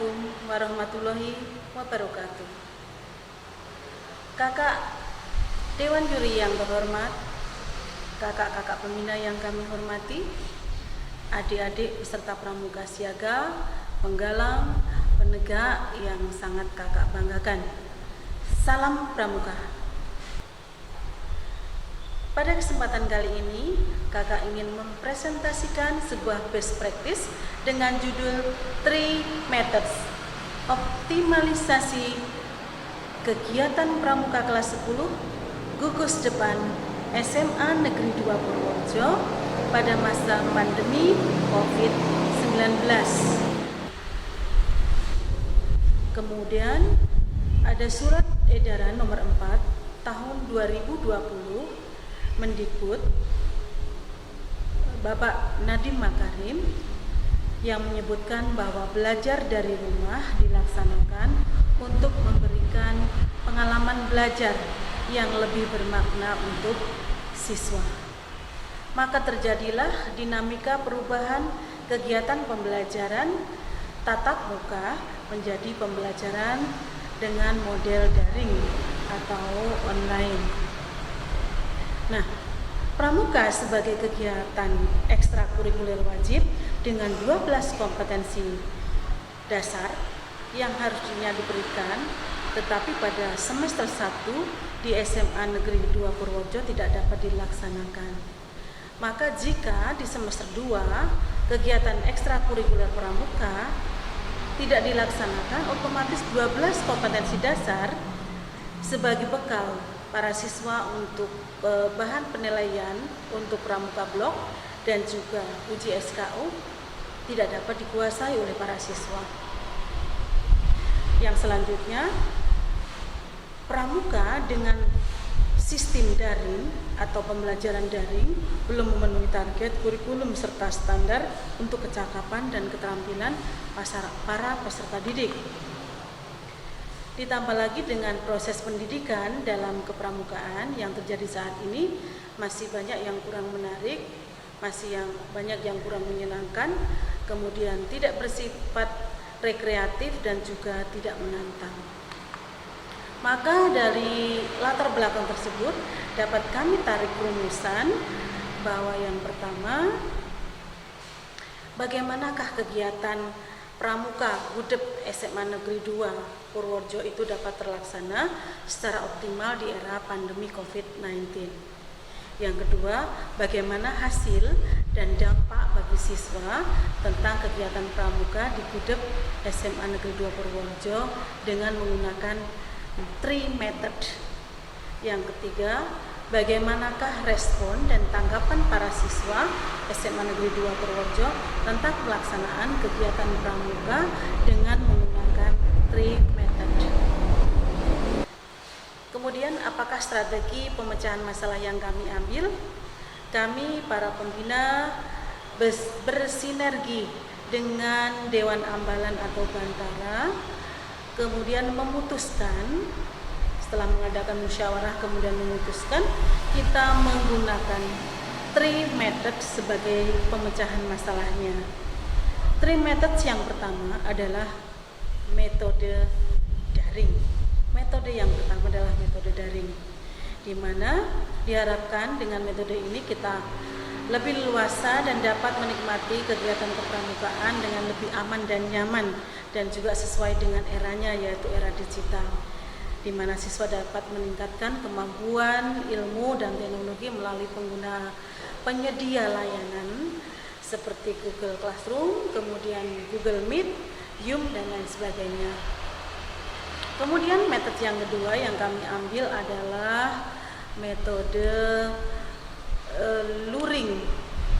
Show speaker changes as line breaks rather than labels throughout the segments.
Assalamualaikum warahmatullahi wabarakatuh. Kakak Dewan Juri yang berhormat, kakak-kakak pembina yang kami hormati, adik-adik peserta pramuka siaga, penggalang, penegak yang sangat kakak banggakan. Salam pramuka. Pada kesempatan kali ini, kakak ingin mempresentasikan sebuah best practice dengan judul 3 Methods Optimalisasi Kegiatan Pramuka kelas 10 Gugus Depan SMA Negeri 2 Purworejo pada masa pandemi COVID-19. Kemudian ada surat edaran nomor 4 tahun 2020 Mendikbud Bapak Nadiem Makarim yang menyebutkan bahwa belajar dari rumah dilaksanakan untuk memberikan pengalaman belajar yang lebih bermakna untuk siswa. Maka terjadilah dinamika perubahan kegiatan pembelajaran tatap muka menjadi pembelajaran dengan model daring atau online. Nah, pramuka sebagai kegiatan ekstrakurikuler wajib dengan 12 kompetensi dasar yang harusnya diberikan, tetapi pada semester 1 di SMA Negeri 2 Purworejo tidak dapat dilaksanakan. Maka jika di semester 2 kegiatan ekstrakurikuler pramuka tidak dilaksanakan, otomatis 12 kompetensi dasar sebagai bekal para siswa untuk bahan penilaian untuk pramuka blok dan juga uji SKU tidak dapat dikuasai oleh para siswa. Yang selanjutnya, pramuka dengan sistem daring atau pembelajaran daring belum memenuhi target kurikulum serta standar untuk kecakapan dan keterampilan para peserta didik. Ditambah lagi dengan proses pendidikan dalam kepramukaan yang terjadi saat ini masih banyak yang kurang menarik, masih banyak yang kurang menyenangkan, kemudian tidak bersifat rekreatif dan juga tidak menantang. Maka dari latar belakang tersebut dapat kami tarik rumusan bahwa yang pertama, bagaimanakah kegiatan pramuka Gudep SMA Negeri 2 Purworejo itu dapat terlaksana secara optimal di era pandemi COVID-19. Yang kedua, bagaimana hasil dan dampak bagi siswa tentang kegiatan pramuka di Gudep SMA Negeri 2 Purworejo dengan menggunakan 3 method. Yang ketiga, bagaimanakah respon dan tanggapan para siswa SMA Negeri 2 Purworejo tentang pelaksanaan kegiatan pramuka dengan menggunakan 3 method. Kemudian, apakah strategi pemecahan masalah yang kami ambil? Kami para pembina bersinergi dengan Dewan Ambalan atau Bantara, kemudian memutuskan setelah mengadakan musyawarah kemudian memutuskan kita menggunakan 3 method sebagai pemecahan masalahnya. 3 method yang pertama adalah metode daring. Metode yang pertama adalah metode daring, di mana diharapkan dengan metode ini kita lebih leluasa dan dapat menikmati kegiatan kepramukaan dengan lebih aman dan nyaman dan juga sesuai dengan eranya, yaitu era digital, di mana siswa dapat meningkatkan kemampuan ilmu dan teknologi melalui penyedia layanan seperti Google Classroom, kemudian Google Meet, Zoom, dan lain sebagainya. Kemudian metode yang kedua yang kami ambil adalah metode luring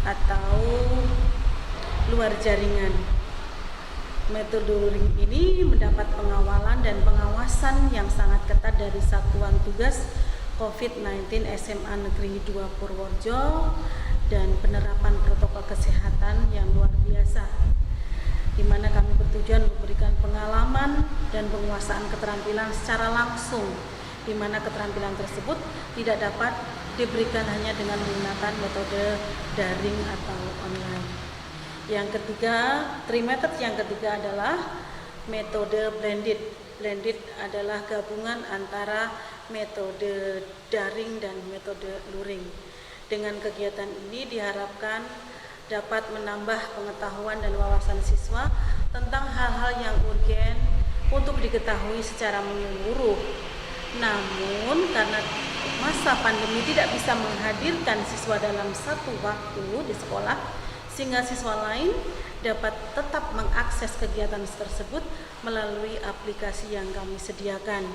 atau luar jaringan. Metode luring ini mendapat pengawalan dan pengawasan yang sangat ketat dari Satuan Tugas COVID-19 SMA Negeri 2 Purworejo dan penerapan protokol kesehatan yang luar biasa, di mana kami bertujuan memberikan pengalaman dan penguasaan keterampilan secara langsung, di mana keterampilan tersebut tidak dapat diberikan hanya dengan menggunakan metode daring atau online. Yang ketiga, 3 method yang ketiga adalah metode blended. Blended adalah gabungan antara metode daring dan metode luring. Dengan kegiatan ini diharapkan dapat menambah pengetahuan dan wawasan siswa tentang hal-hal yang urgen untuk diketahui secara menyeluruh. Namun karena masa pandemi tidak bisa menghadirkan siswa dalam satu waktu di sekolah, sehingga siswa lain dapat tetap mengakses kegiatan tersebut melalui aplikasi yang kami sediakan.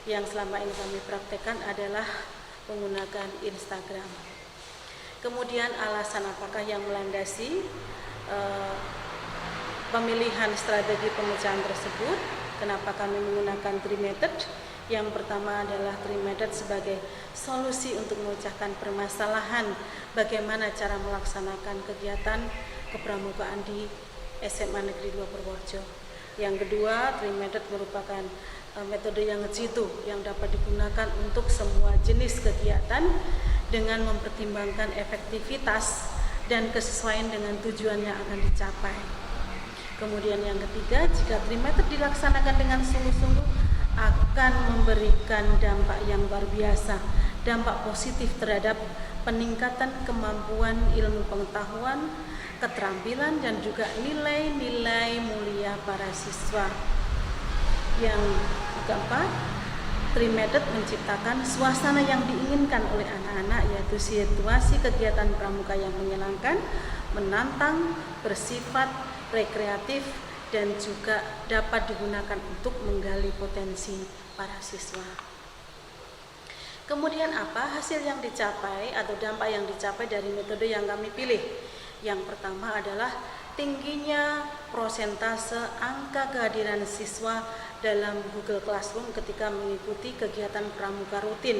Yang selama ini kami praktekkan adalah menggunakan Instagram. Kemudian alasan apakah yang melandasi pemilihan strategi pemecahan tersebut? Kenapa kami menggunakan 3 method? Yang pertama adalah 3 method sebagai solusi untuk memecahkan permasalahan bagaimana cara melaksanakan kegiatan kepramukaan di SMA Negeri 2 Purworejo. Yang kedua, 3 method merupakan metode yang ngejitu yang dapat digunakan untuk semua jenis kegiatan dengan mempertimbangkan efektivitas dan kesesuaian dengan tujuan yang akan dicapai. Kemudian yang ketiga, jika 3 method dilaksanakan dengan sungguh-sungguh akan memberikan dampak yang luar biasa, dampak positif terhadap peningkatan kemampuan ilmu pengetahuan, keterampilan, dan juga nilai-nilai mulia para siswa. Yang keempat, 3 method menciptakan suasana yang diinginkan oleh anak-anak, yaitu situasi kegiatan pramuka yang menyenangkan, menantang, bersifat rekreatif, dan juga dapat digunakan untuk menggali potensi para siswa. Kemudian apa hasil yang dicapai atau dampak yang dicapai dari metode yang kami pilih? Yang pertama adalah tingginya prosentase angka kehadiran siswa dalam Google Classroom ketika mengikuti kegiatan pramuka rutin.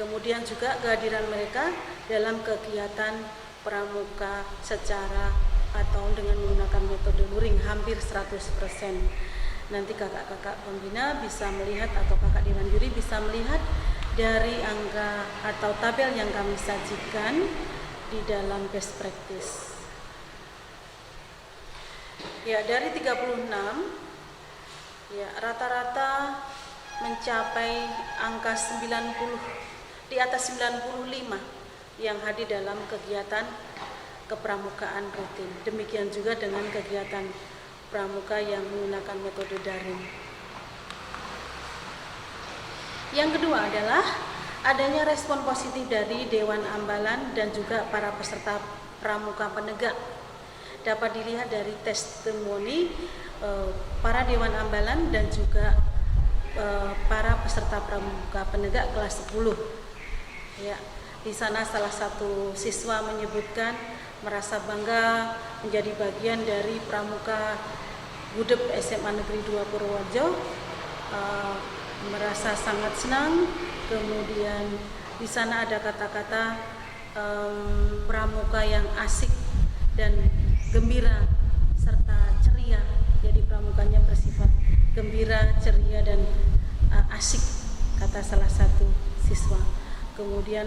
Kemudian juga kehadiran mereka dalam kegiatan pramuka secara atau dengan menggunakan metode luring hampir 100%. Nanti kakak-kakak pembina bisa melihat atau kakak dewan juri bisa melihat dari angka atau tabel yang kami sajikan di dalam best practice. Ya, dari 36 ya rata-rata mencapai angka 90, di atas 95 yang hadir dalam kegiatan kepramukaan rutin. Demikian juga dengan kegiatan pramuka yang menggunakan metode daring. Yang kedua adalah adanya respon positif dari Dewan Ambalan dan juga para peserta pramuka penegak. Dapat dilihat dari testimoni para Dewan Ambalan dan juga para peserta pramuka penegak kelas 10. Ya, di sana salah satu siswa menyebutkan merasa bangga menjadi bagian dari pramuka Gudep SMA Negeri 2 Purworejo, merasa sangat senang. Kemudian di sana ada kata-kata pramuka yang asik dan gembira serta ceria. Jadi pramukanya bersifat gembira, ceria, dan asik, kata salah satu siswa. Kemudian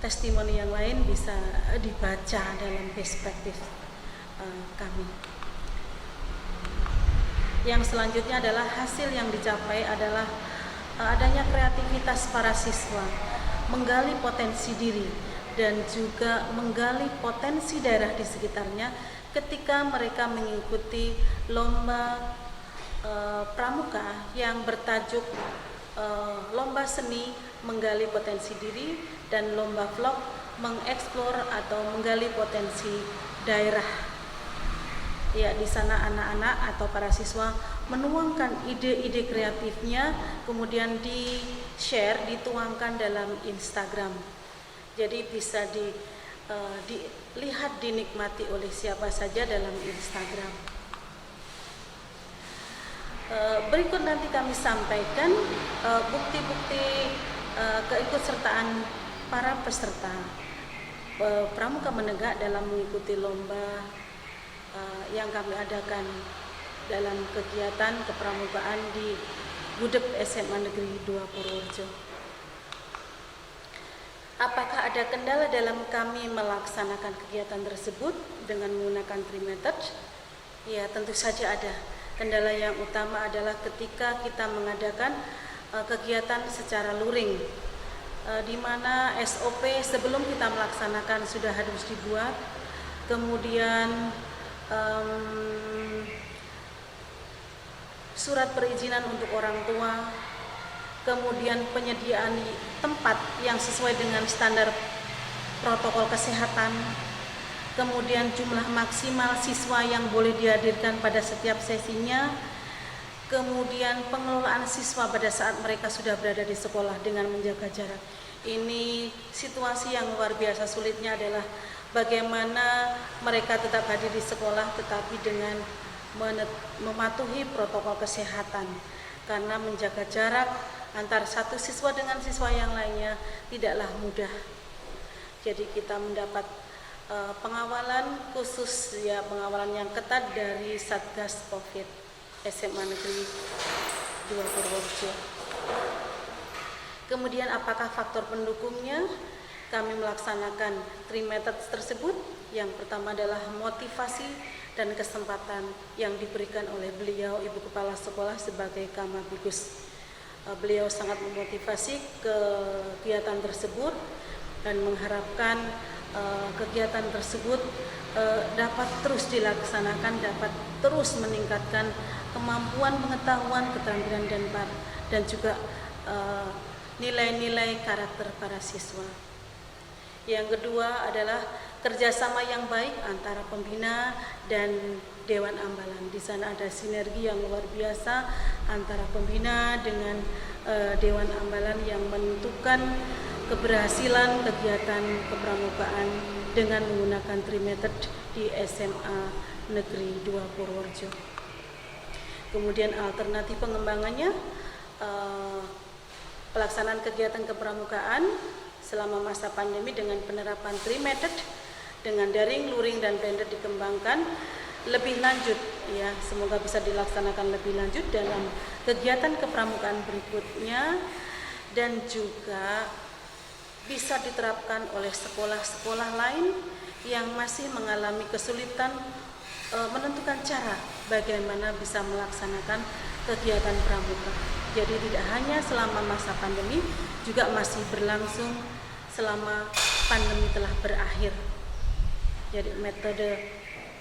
testimoni yang lain bisa dibaca dalam best practice kami. Yang selanjutnya adalah hasil yang dicapai adalah adanya kreativitas para siswa, menggali potensi diri dan juga menggali potensi daerah di sekitarnya ketika mereka mengikuti lomba pramuka yang bertajuk lomba seni menggali potensi diri dan lomba vlog mengeksplor atau menggali potensi daerah. Ya, di sana anak-anak atau para siswa menuangkan ide-ide kreatifnya, kemudian di-share, dituangkan dalam Instagram. Jadi bisa dilihat, dinikmati oleh siapa saja dalam Instagram. Berikut nanti kami sampaikan bukti-bukti keikutsertaan para peserta pramuka menegak dalam mengikuti lomba yang kami adakan dalam kegiatan kepramukaan di Gudep SMA Negeri 2 Purworejo. Apakah ada kendala dalam kami melaksanakan kegiatan tersebut dengan menggunakan 3 method? Ya, tentu saja ada. Kendala yang utama adalah ketika kita mengadakan kegiatan secara luring, di mana SOP sebelum kita melaksanakan sudah harus dibuat, kemudian surat perizinan untuk orang tua, kemudian penyediaan tempat yang sesuai dengan standar protokol kesehatan, kemudian jumlah maksimal siswa yang boleh dihadirkan pada setiap sesinya, kemudian pengelolaan siswa pada saat mereka sudah berada di sekolah dengan menjaga jarak. Ini situasi yang luar biasa sulitnya adalah bagaimana mereka tetap hadir di sekolah tetapi dengan mematuhi protokol kesehatan, karena menjaga jarak antar satu siswa dengan siswa yang lainnya tidaklah mudah. Jadi kita mendapat pengawalan khusus, ya, pengawalan yang ketat dari Satgas Covid SMA Negeri 2 Purworejo. Kemudian apakah faktor pendukungnya? Kami melaksanakan 3 methods tersebut. Yang pertama adalah motivasi dan kesempatan yang diberikan oleh beliau, Ibu Kepala Sekolah, sebagai Kamabigus. Beliau sangat memotivasi kegiatan tersebut dan mengharapkan kegiatan tersebut dapat terus dilaksanakan, dapat terus meningkatkan kemampuan pengetahuan, keterampilan dan juga nilai-nilai karakter para siswa. Yang kedua adalah kerjasama yang baik antara pembina dan Dewan Ambalan. Di sana ada sinergi yang luar biasa antara pembina dengan Dewan Ambalan yang menentukan keberhasilan kegiatan kepramukaan dengan menggunakan 3 method di SMA Negeri 2 Purworejo. Kemudian alternatif pengembangannya, pelaksanaan kegiatan kepramukaan selama masa pandemi dengan penerapan 3 method dengan daring, luring, dan blended dikembangkan lebih lanjut, ya, semoga bisa dilaksanakan lebih lanjut dalam kegiatan kepramukaan berikutnya, dan juga bisa diterapkan oleh sekolah-sekolah lain yang masih mengalami kesulitan menentukan cara bagaimana bisa melaksanakan kegiatan pramuka. Jadi tidak hanya selama masa pandemi, juga masih berlangsung selama pandemi telah berakhir. Jadi metode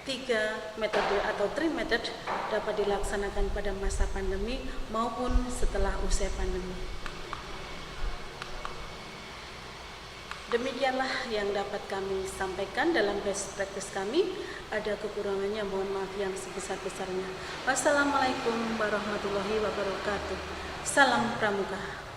3 method dapat dilaksanakan pada masa pandemi maupun setelah usai pandemi. Demikianlah yang dapat kami sampaikan dalam best practice kami. Ada kekurangannya, mohon maaf yang sebesar-besarnya. Wassalamualaikum warahmatullahi wabarakatuh. Salam Pramuka.